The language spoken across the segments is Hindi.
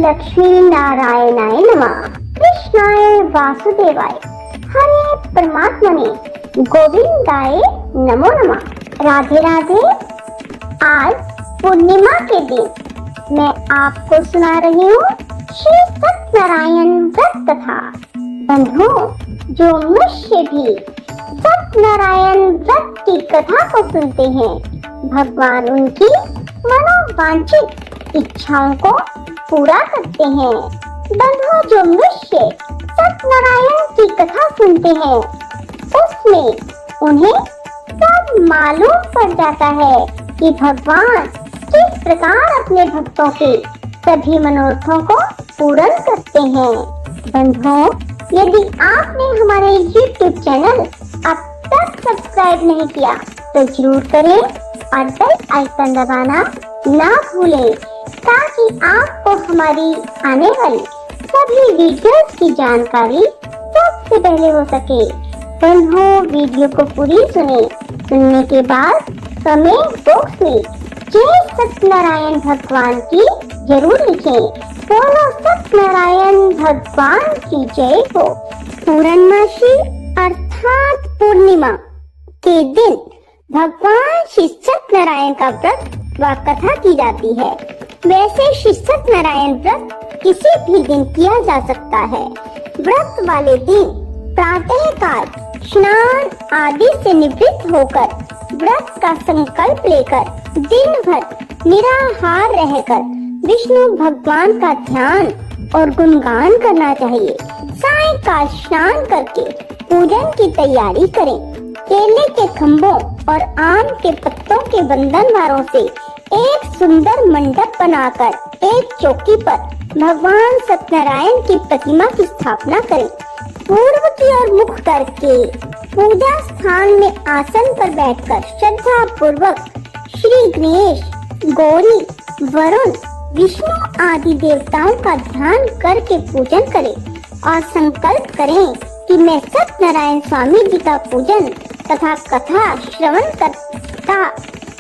लक्ष्मी नारायणाय नमः। कृष्णाय वासुदेवाय हरे परमात्मने गोविंदाय नमो नमः। राधे राधे। आज पूर्णिमा के दिन मैं आपको सुना रही हूँ श्री सत्यनारायण व्रत कथा। बंधुओं, जो मनुष्य भी सत्यनारायण व्रत की कथा को सुनते हैं, भगवान उनकी मनोवांछित इच्छाओं को पूरा करते हैं। बंधुओं, जो मनुष्य सत्यनारायण की कथा सुनते हैं, उसमें उन्हें सब मालूम पड़ जाता है कि भगवान किस प्रकार अपने भक्तों के सभी मनोरथों को पूर्ण करते हैं। बंधुओं, यदि आपने हमारे YouTube चैनल अब तक सब्सक्राइब नहीं किया तो जरूर करें और बेल आइकन दबाना ना भूलें, ताकि आपको हमारी आने वाली सभी वीडियोस की जानकारी सबसे पहले हो सके। बंधुओं, वीडियो को पूरी सुनने के बाद कमेंट बॉक्स में जय सत्यनारायण भगवान की जरूर लिखें। बोलो सत्यनारायण भगवान की जय हो। पूर्णमासी अर्थात पूर्णिमा के दिन भगवान श्री सत्यनारायण का व्रत व कथा की जाती है। वैसे श्री सत्यनारायण व्रत किसी भी दिन किया जा सकता है। व्रत वाले दिन प्रातः काल स्नान आदि से निवृत्त होकर व्रत का संकल्प लेकर दिन भर निराहार रहकर विष्णु भगवान का ध्यान और गुणगान करना चाहिए। सायंकाल स्नान करके पूजन की तैयारी करें। केले के खम्भों और आम के पत्तों के बंधनवारों से एक सुंदर मंडप बनाकर एक चौकी पर भगवान सत्यनारायण की प्रतिमा की स्थापना करें। पूर्व की ओर मुख करके पूजा स्थान में आसन पर बैठकर श्रद्धा पूर्वक श्री गणेश, गौरी, वरुण, विष्णु आदि देवताओं का ध्यान करके पूजन करें और संकल्प करें कि मैं सत्यनारायण स्वामी जी का पूजन तथा कथा श्रवण करता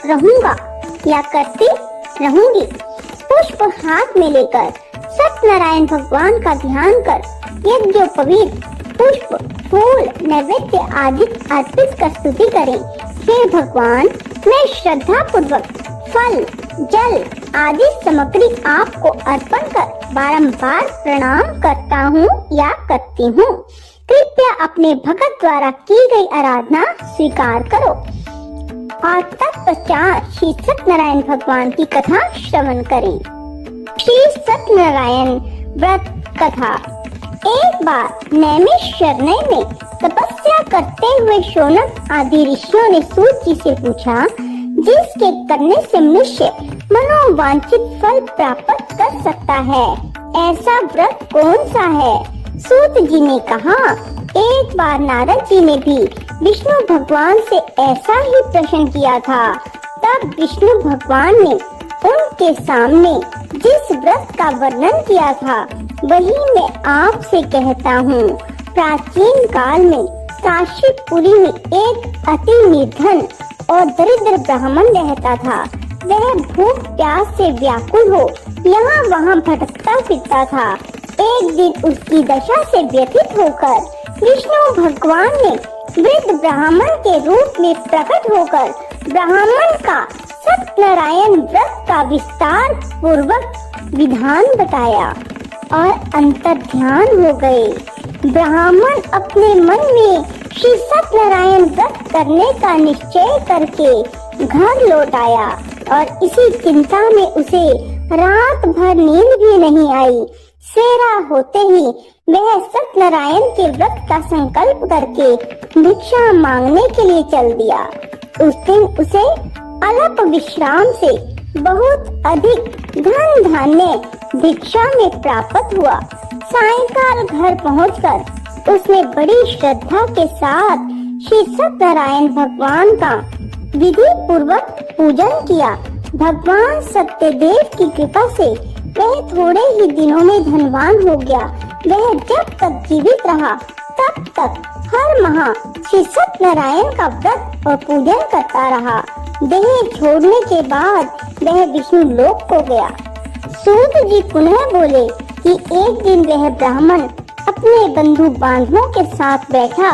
रहूंगा या करती रहूंगी। पुष्प हाथ में लेकर सत्यनारायण भगवान का ध्यान कर यज्ञोपवीत पुष्प, फूल, नैवेद्य आदि अर्पित कर स्तुति करें। हे भगवान, मैं श्रद्धा पूर्वक फल, जल आदि सामग्री आपको अर्पण कर बारंबार प्रणाम करता हूँ या करती हूँ। कृपया अपने भगत द्वारा की गई आराधना स्वीकार करो। और तत्पश्चात श्री सत्यनारायण भगवान की कथा श्रवण करें। श्री सत्यनारायण व्रत कथा। एक बार नैमिषारण्य में तपस्या करते हुए शौनक आदि ऋषियों ने सूत जी से पूछा, जिसके करने से मनुष्य मनोवांछित फल प्राप्त कर सकता है, ऐसा व्रत कौन सा है? सूत जी ने कहा, एक बार नारद जी ने भी विष्णु भगवान से ऐसा ही प्रश्न किया था। तब विष्णु भगवान ने उनके सामने जिस व्रत का वर्णन किया था, वही मैं आपसे कहता हूँ। प्राचीन काल में काशीपुरी में एक अति निर्धन और दरिद्र ब्राह्मण रहता था। वह भूख प्यास से व्याकुल हो यहाँ वहाँ भटकता फिरता था। एक दिन उसकी दशा से व्यथित होकर विष्णु भगवान ने वृद्ध ब्राह्मण के रूप में प्रकट होकर ब्राह्मण का सत्यनारायण व्रत का विस्तार पूर्वक विधान बताया और अंतर्ध्यान हो गए। ब्राह्मण अपने मन में श्री सत्यनारायण व्रत करने का निश्चय करके घर लौट आया और इसी चिंता में उसे रात भर नींद भी नहीं आई। सेरा होते ही वह सत्यनारायण के व्रत का संकल्प करके भिक्षा मांगने के लिए चल दिया। उस दिन उसे अल्प विश्राम से बहुत अधिक धन धान्य भिक्षा में प्राप्त हुआ। सायंकाल घर पहुंचकर उसने बड़ी श्रद्धा के साथ श्री सत्यनारायण भगवान का विधि पूर्वक पूजन किया। भगवान सत्यदेव की कृपा से वह थोड़े ही दिनों में धनवान हो गया। वह जब तक जीवित रहा तब तक हर माह श्री सत्यनारायण का व्रत और पूजन करता रहा। देह छोड़ने के बाद वह विष्णु लोक को गया। सूत जी पुनः बोले कि एक दिन वह ब्राह्मण अपने बंधु बांधवों के साथ बैठा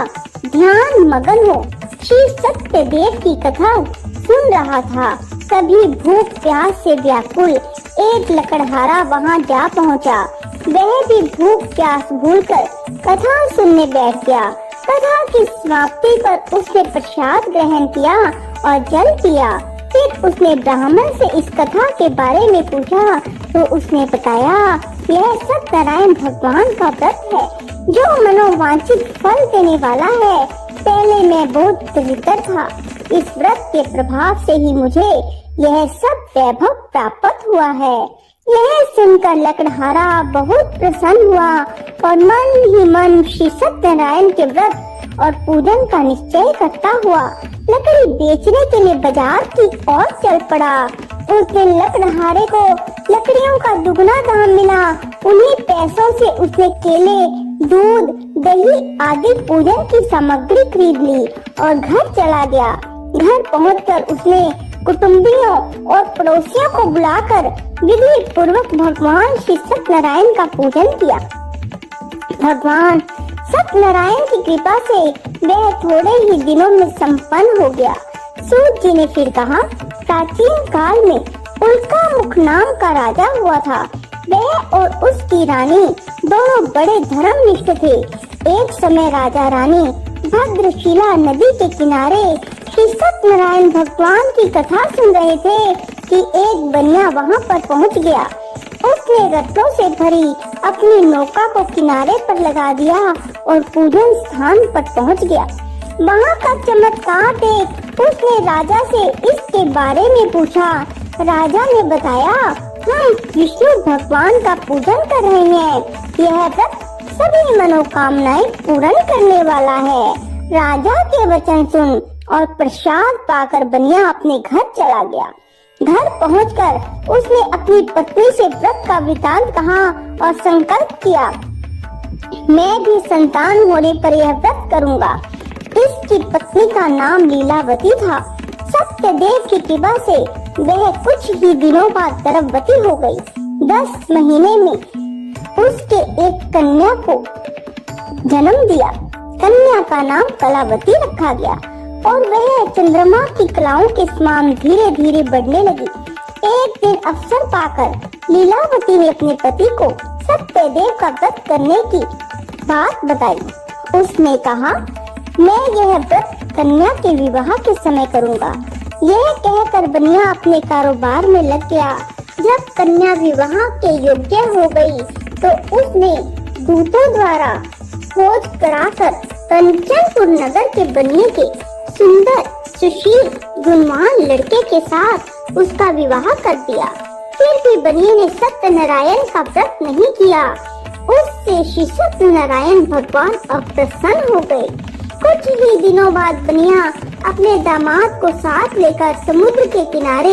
ध्यान मगन हो श्री सत्यदेव की कथा सुन रहा था। तभी भूख प्यास से व्याकुल एक लकड़हारा वहां जा पहुंचा। वह भी भूख प्यास भूलकर कथा सुनने बैठ गया। कथा की समाप्ति पर उसने प्रसाद ग्रहण किया और जल पिया। फिर उसने ब्राह्मण से इस कथा के बारे में पूछा तो उसने बताया, यह सत्यनारायण भगवान का व्रत है जो मनोवांछित फल देने वाला है। पहले मैं बहुत दरिद्र था, इस व्रत के प्रभाव से ही मुझे यह सब वैभव प्राप्त हुआ है। यह सुनकर लकड़हारा बहुत प्रसन्न हुआ और मन ही मन श्री सत्यनारायण के व्रत और पूजन का निश्चय करता हुआ लकड़ी बेचने के लिए बाजार की ओर चल पड़ा। उस दिन लकड़हारे को लकड़ियों का दुगना दाम मिला। उन्हीं पैसों से उसने केले, दूध, दही आदि पूजन की सामग्री खरीद ली और घर चला गया। घर पहुंचकर उसने कुटुंबियों और पड़ोसियों को बुलाकर विधि पूर्वक भगवान श्री सत्यनारायण का पूजन किया। भगवान सत्यनारायण की कृपा से वह थोड़े ही दिनों में संपन्न हो गया। सूत जी ने फिर कहा, प्राचीन काल में उल्का मुख नाम का राजा हुआ था। वह और उसकी रानी दोनों बड़े धर्मनिष्ठ थे। एक समय राजा रानी भद्रशिला नदी के किनारे श्री सत्यनारायण भगवान की कथा सुन रहे थे कि एक बनिया वहां पर पहुंच गया। उसने रत्नों से भरी अपनी नौका को किनारे पर लगा दिया और पूजन स्थान पर पहुंच गया। वहां का चमत्कार देख उसने राजा से इसके बारे में पूछा। राजा ने बताया, हम विष्णु भगवान का पूजन कर रहे हैं। यह व्रत सभी मनोकामनाएं पूर्ण करने वाला है। राजा के वचन सुन और प्रसाद पाकर बनिया अपने घर चला गया। घर पहुंचकर उसने अपनी पत्नी से व्रत का वृतांत कहा और संकल्प किया, मैं भी संतान होने पर यह व्रत करूंगा। इसकी पत्नी का नाम लीलावती था। सत्यदेव की कृपा से वह कुछ ही दिनों बाद गर्भवती हो गई। 10 महीने में उसके एक कन्या को जन्म दिया। कन्या का नाम कलावती रखा गया और वह चंद्रमा की कलाओं के समान धीरे धीरे बढ़ने लगी। एक दिन अवसर पाकर लीलावती ने अपने पति को सत्यदेव का व्रत करने की बात बताई। उसने कहा, मैं यह व्रत कन्या के विवाह के समय करूंगा। यह कहकर बनिया अपने कारोबार में लग गया। जब कन्या विवाह के योग्य हो गई तो उसने दूतों द्वारा खोज कराकर कंचनपुर नगर के बनिए के सुंदर, सुशील, गुणवान लड़के के साथ उसका विवाह कर दिया। फिर भी बनिए ने सत्यनारायण का व्रत नहीं किया। उससे श्री सत्यनारायण भगवान अप्रसन्न हो गए। कुछ ही दिनों बाद बनिया अपने दामाद को साथ लेकर समुद्र के किनारे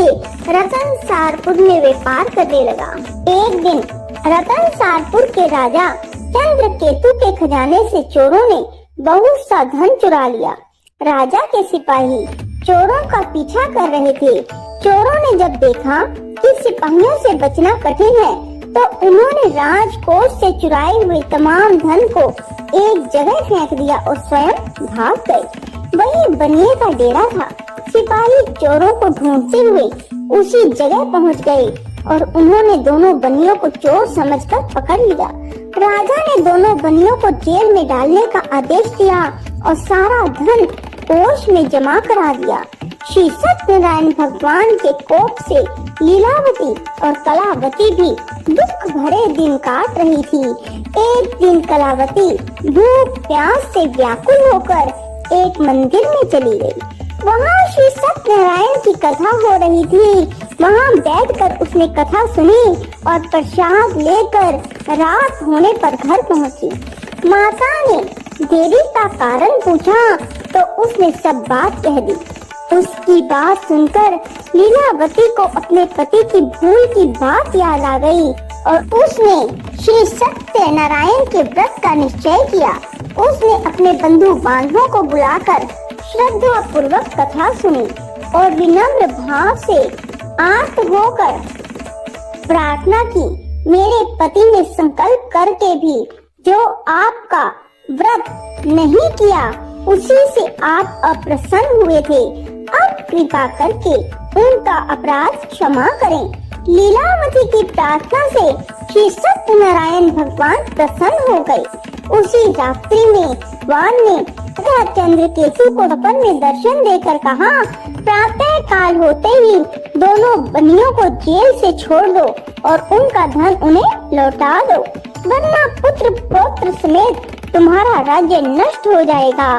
रतनसारपुर में व्यापार करने लगा। एक दिन रतनसारपुर के राजा चंद्रकेतु के खजाने से चोरों ने बहुत सा धन चुरा लिया। राजा के सिपाही चोरों का पीछा कर रहे थे। चोरों ने जब देखा कि सिपाहियों से बचना कठिन है तो उन्होंने राजकोष से चुराए हुए तमाम धन को एक जगह फेंक दिया और स्वयं भाग गए। वही बनिए का डेरा था। सिपाही चोरों को ढूंढते हुए उसी जगह पहुंच गए और उन्होंने दोनों बनियों को चोर समझकर पकड़ लिया। राजा ने दोनों बनियों को जेल में डालने का आदेश दिया और सारा धन कोष में जमा करा दिया। श्री सत्यनारायण भगवान के कोप से लीलावती और कलावती भी दुख भरे दिन काट रही थी। एक दिन कलावती भूख प्यास से व्याकुल होकर एक मंदिर में चली गई। वहाँ श्री सत्यनारायण की कथा हो रही थी। वहाँ बैठकर उसने कथा सुनी और प्रसाद लेकर रात होने पर घर पहुँची। माता ने देरी का कारण पूछा तो उसने सब बात कह दी। उसकी बात सुनकर लीलावती को अपने पति की भूल की बात याद आ गई और उसने श्री सत्यनारायण के व्रत का निश्चय किया। उसने अपने बंधु बांधवों को बुलाकर श्रद्धा पूर्वक कथा सुनी और विनम्र भाव से आर्त होकर प्रार्थना की, मेरे पति ने संकल्प करके भी जो आपका व्रत नहीं किया उसी से आप अप्रसन्न हुए थे। अब कृपा करके उनका अपराध क्षमा करें। लीलावती की प्रार्थना से श्री सत्यनारायण भगवान प्रसन्न हो गए। उसी रात्रि में वान ने राजा चंद्रकेतु को सपन में दर्शन देकर कहा, प्रातः काल होते ही दोनों बनियों को जेल से छोड़ दो और उनका धन उन्हें लौटा दो, वरना पुत्र पौत्र समेत तुम्हारा राज्य नष्ट हो जाएगा।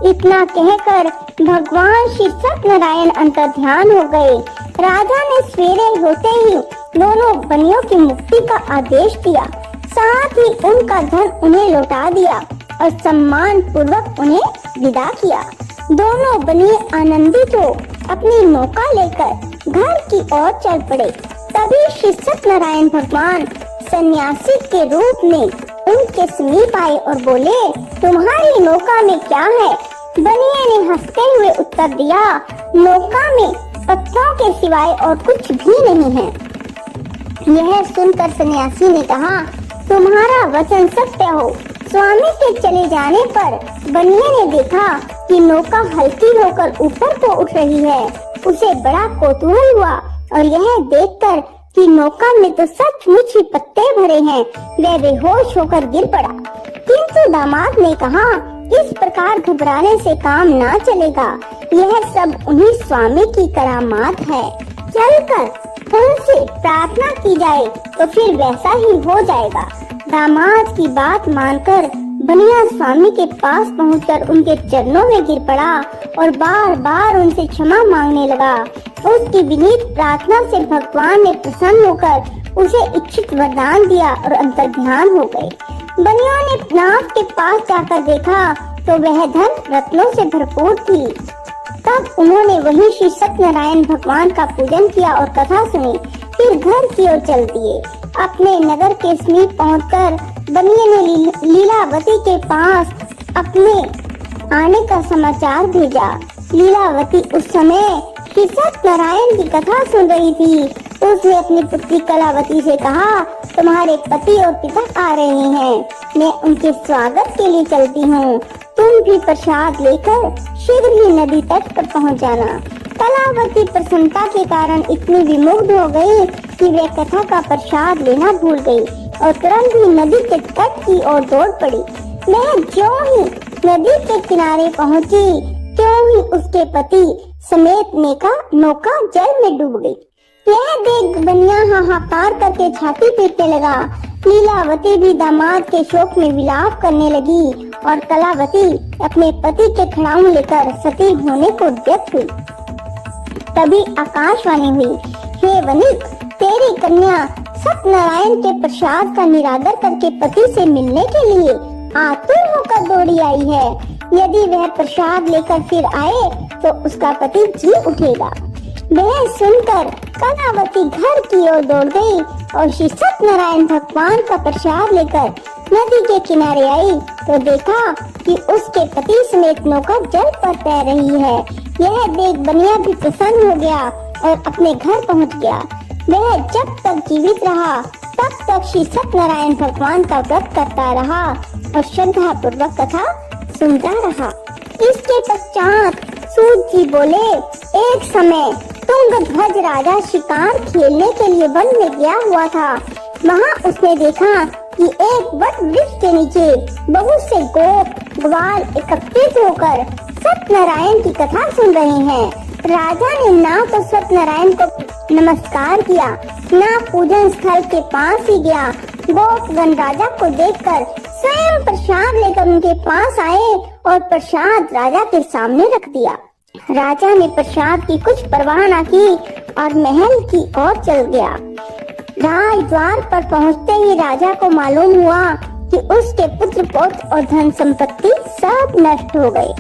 इतना कहकर भगवान श्री सत्यनारायण अंतर्ध्यान हो गए। राजा ने सवेरे होते ही दोनों बनियों की मुक्ति का आदेश दिया, साथ ही उनका धन उन्हें लौटा दिया और सम्मान पूर्वक उन्हें विदा किया। दोनों बनिए आनंदित हो अपनी नौका लेकर घर की ओर चल पड़े। तभी श्री सत्यनारायण भगवान सन्यासी के रूप में उनके समीप आए और बोले, तुम्हारी नौका में क्या है? बनिए ने हंसते हुए उत्तर दिया, नौका में पत्थरों के सिवाय और कुछ भी नहीं है। यह सुनकर सन्यासी ने कहा, तुम्हारा वचन सत्य हो। स्वामी के चले जाने पर बनिए ने देखा कि नौका हल्की होकर ऊपर को उठ रही है। उसे बड़ा कौतूहल हुआ और यह देखकर कि नौका में तो सचमुच ही पत्ते भरे हैं, वह बेहोश होकर गिर पड़ा। किंतु दामाद ने कहा, इस प्रकार घबराने से काम ना चलेगा, यह सब उन्हीं स्वामी की करामात है। चलकर उनसे प्रार्थना की जाए तो फिर वैसा ही हो जाएगा। दामाद की बात मानकर बनिया स्वामी के पास पहुंचकर उनके चरणों में गिर पड़ा और बार बार उनसे क्षमा मांगने लगा। उसकी विनीत प्रार्थना से भगवान ने प्रसन्न होकर उसे इच्छित वरदान दिया और अंतर्ध्यान हो गए। बनियों ने नाव के पास जाकर देखा तो वह धन रत्नों से भरपूर थी। तब उन्होंने वहीं श्री सत्यनारायण भगवान का पूजन किया और कथा सुनी। फिर घर की ओर चल दिए। अपने नगर के समीप पहुंचकर बनिए ने लीलावती के पास अपने आने का समाचार भेजा। लीलावती उस समय श्री सत्यनारायण की कथा सुन रही थी। उसने अपनी पुत्री कलावती से कहा, तुम्हारे पति और पिता आ रहे हैं, मैं उनके स्वागत के लिए चलती हूँ। तुम भी प्रसाद लेकर शीघ्र ही नदी तट पर पहुँच जाना। कलावती प्रसन्नता के कारण इतनी विमुग्ध हो गई कि वह कथा का प्रसाद लेना भूल गई और तुरंत ही नदी के तट की ओर दौड़ पड़ी। वह ज्यों ही नदी के किनारे पहुंची, त्यों ही उसके पति समेत नौका जल में डूब गई। यह देख बनिया हाहाकार करके छाती पीटने लगा। लीलावती भी दामाद के शोक में विलाप करने लगी और कलावती अपने पति के खड़ाऊ लेकर सती होने को व्यक्त हुई। तभी आकाशवाणी हुई, हे वनिक, तेरी कन्या सत्यनारायण के प्रसाद का निरादर करके पति से मिलने के लिए आतुर होकर दौड़ी आई है। यदि वह प्रसाद लेकर फिर आए तो उसका पति जी उठेगा। वह सुनकर कलावती घर की ओर दौड़ गई और श्री सत्यनारायण भगवान का प्रसाद लेकर नदी के किनारे आई तो देखा कि उसके पति समेत नौका जल पर तैर रही है। यह देख बनिया भी प्रसन्न हो गया और अपने घर पहुंच गया। वह जब तक जीवित रहा तब तक श्री सत्यनारायण भगवान का व्रत करता रहा और श्रद्धा पूर्वक कथा सुनता रहा। इसके पश्चात सूत जी बोले, एक समय तुंगध्वज राजा शिकार खेलने के लिए वन में गया हुआ था। वहाँ उसने देखा कि एक वट वृक्ष के नीचे बहुत से गोप ग्वाल एकत्रित होकर सत्यनारायण की कथा सुन रहे हैं। राजा ने ना तो सत्यनारायण को नमस्कार किया, ना पूजन स्थल के पास ही गया। गोपगण राजा को देखकर स्वयं प्रसाद लेकर उनके पास आए और प्रसाद राजा के सामने रख दिया। राजा ने प्रसाद की कुछ परवाह न की और महल की ओर चल गया। राजद्वार पर पहुंचते ही राजा को मालूम हुआ कि उसके पुत्र पौत्र और धन संपत्ति सब नष्ट हो गए।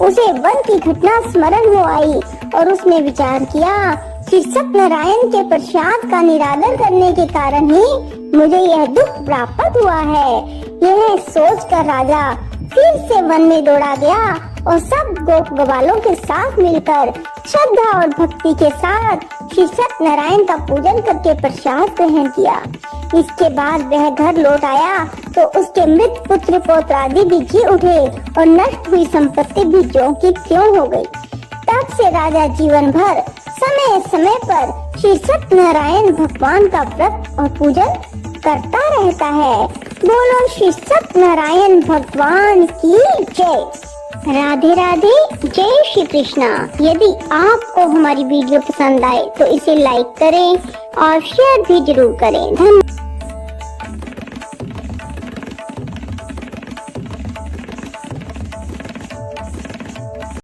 उसे वन की घटना स्मरण हो आई और उसने विचार किया कि सत्यनारायण के प्रसाद का निरादर करने के कारण ही मुझे यह दुख प्राप्त हुआ है। यह सोचकर राजा फिर से वन में दौड़ा गया और सब गोप ग्वालों के साथ मिलकर श्रद्धा और भक्ति के साथ श्री सत्यनारायण का पूजन करके प्रसाद ग्रहण किया। इसके बाद वह घर लौट आया तो उसके मृत पुत्र पौत्र आदि भी जी उठे और नष्ट हुई संपत्ति भी ज्यों की त्यों हो गई। तब से राजा जीवन भर समय समय पर श्री सत्यनारायण भगवान का व्रत और पूजन करता रहता है। बोलो श्री सत्यनारायण भगवान की जय। राधे राधे, जय श्री कृष्णा। यदि आपको हमारी वीडियो पसंद आए तो इसे लाइक करें और शेयर भी जरूर करें। धन्यवाद।